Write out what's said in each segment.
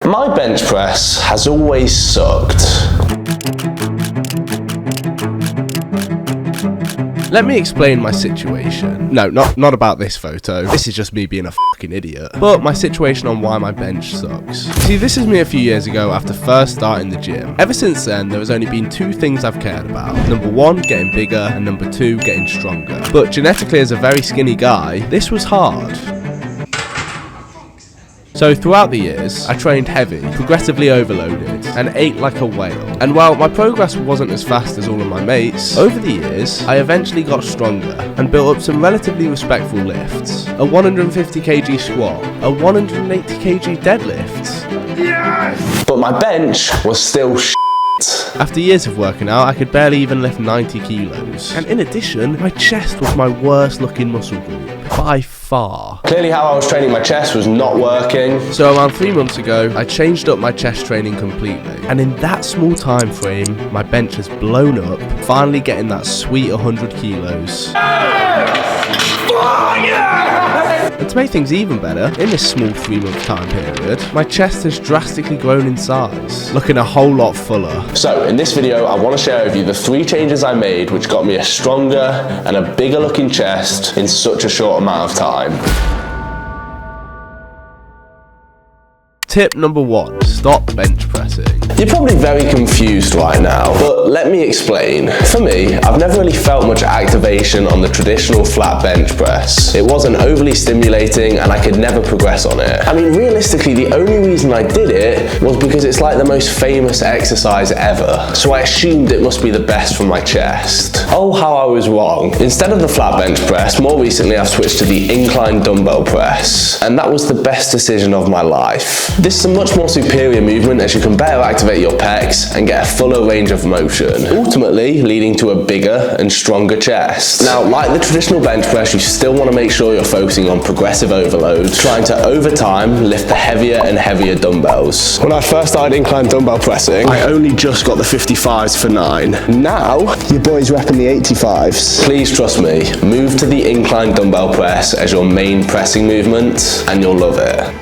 My bench press has always sucked. Let me explain my situation. No, not about this photo. This is just me being a fucking idiot. But my situation on why my bench sucks. See, this is me a few years ago after first starting the gym. Ever since then, there has only been two things I've cared about. Number one, getting bigger, and number two, getting stronger. But genetically as a very skinny guy, this was hard. So throughout the years, I trained heavy, progressively overloaded, and ate like a whale. And while my progress wasn't as fast as all of my mates, over the years, I eventually got stronger and built up some relatively respectful lifts. A 150 kg squat, a 180 kg deadlift. Yes! But my bench was still shit. After years of working out, I could barely even lift 90 kilos. And in addition, my chest was my worst looking muscle group, by far. Clearly how I was training my chest was not working. So around 3 months ago, I changed up my chest training completely. And in that small time frame, my bench has blown up, finally getting that sweet 100 kilos. And to make things even better, in this small 3-month time period, my chest has drastically grown in size, looking a whole lot fuller. So in this video, I want to share with you the 3 changes I made which got me a stronger and a bigger looking chest in such a short amount of time. Tip number 1, stop bench pressing. You're probably very confused right now, but let me explain. For me, I've never really felt much activation on the traditional flat bench press. It wasn't overly stimulating and I could never progress on it. I mean, realistically, the only reason I did it was because it's like the most famous exercise ever. So I assumed it must be the best for my chest. Oh, how I was wrong. Instead of the flat bench press, more recently I've switched to the incline dumbbell press, and that was the best decision of my life. This is a much more superior movement as you can better activate your pecs and get a fuller range of motion, ultimately leading to a bigger and stronger chest. Now, like the traditional bench press, you still want to make sure you're focusing on progressive overload, trying to over time lift the heavier and heavier dumbbells. When I first started incline dumbbell pressing, I only just got the 55s for 9. Now, your boy's repping the 85s. Please trust me, move to the incline dumbbell press as your main pressing movement and you'll love it.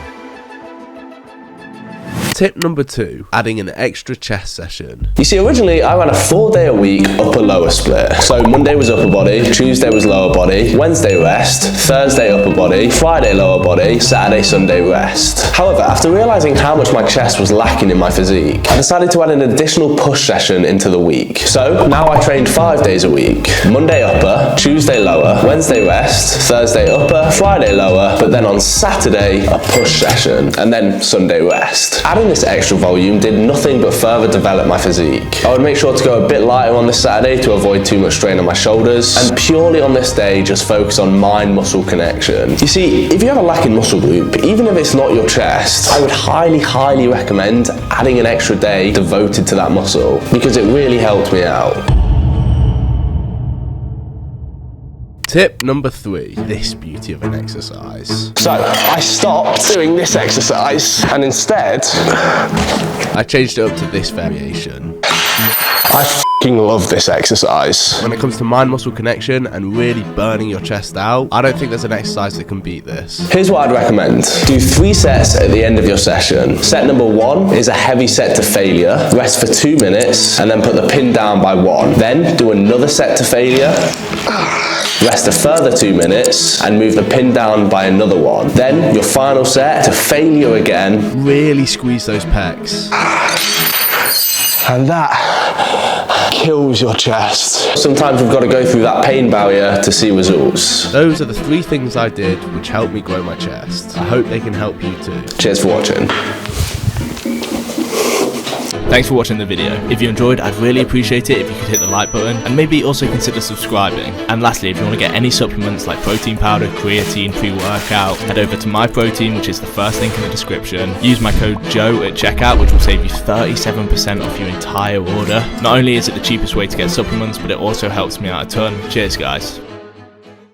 Tip number 2, adding an extra chest session. You see, originally I ran a 4-day-a-week upper-lower split. So Monday was upper body, Tuesday was lower body, Wednesday rest, Thursday upper body, Friday lower body, Saturday, Sunday rest. However, after realizing how much my chest was lacking in my physique, I decided to add an additional push session into the week. So now I trained 5 days a week. Monday upper, Tuesday lower, Wednesday rest, Thursday upper, Friday lower, but then on Saturday a push session, and then Sunday rest. Adding this extra volume did nothing but further develop my physique. I would make sure to go a bit lighter on this Saturday to avoid too much strain on my shoulders, and purely on this day just focus on mind-muscle connection. You see, if you have a lacking muscle group, even if it's not your chest, I would highly recommend adding an extra day devoted to that muscle, because it really helped me out. Tip number 3, this beauty of an exercise. So, I stopped doing this exercise, and instead, I changed it up to this variation. I f***ing love this exercise. When it comes to mind-muscle connection and really burning your chest out, I don't think there's an exercise that can beat this. Here's what I'd recommend. Do 3 sets at the end of your session. Set number 1 is a heavy set to failure. Rest for 2 minutes, and then put the pin down by 1. Then do another set to failure. Rest a further 2 minutes and move the pin down by another 1. Then your final set to failure again. Really squeeze those pecs. And that kills your chest. Sometimes we've got to go through that pain barrier to see results. Those are the 3 things I did which helped me grow my chest. I hope they can help you too. Cheers for watching. Thanks for watching the video. If you enjoyed, I'd really appreciate it if you could hit the like button and maybe also consider subscribing. And lastly, if you want to get any supplements like protein powder, creatine, pre-workout, head over to MyProtein, which is the first link in the description. Use my code JOE at checkout, which will save you 37% off your entire order. Not only is it the cheapest way to get supplements, but it also helps me out a ton. Cheers, guys.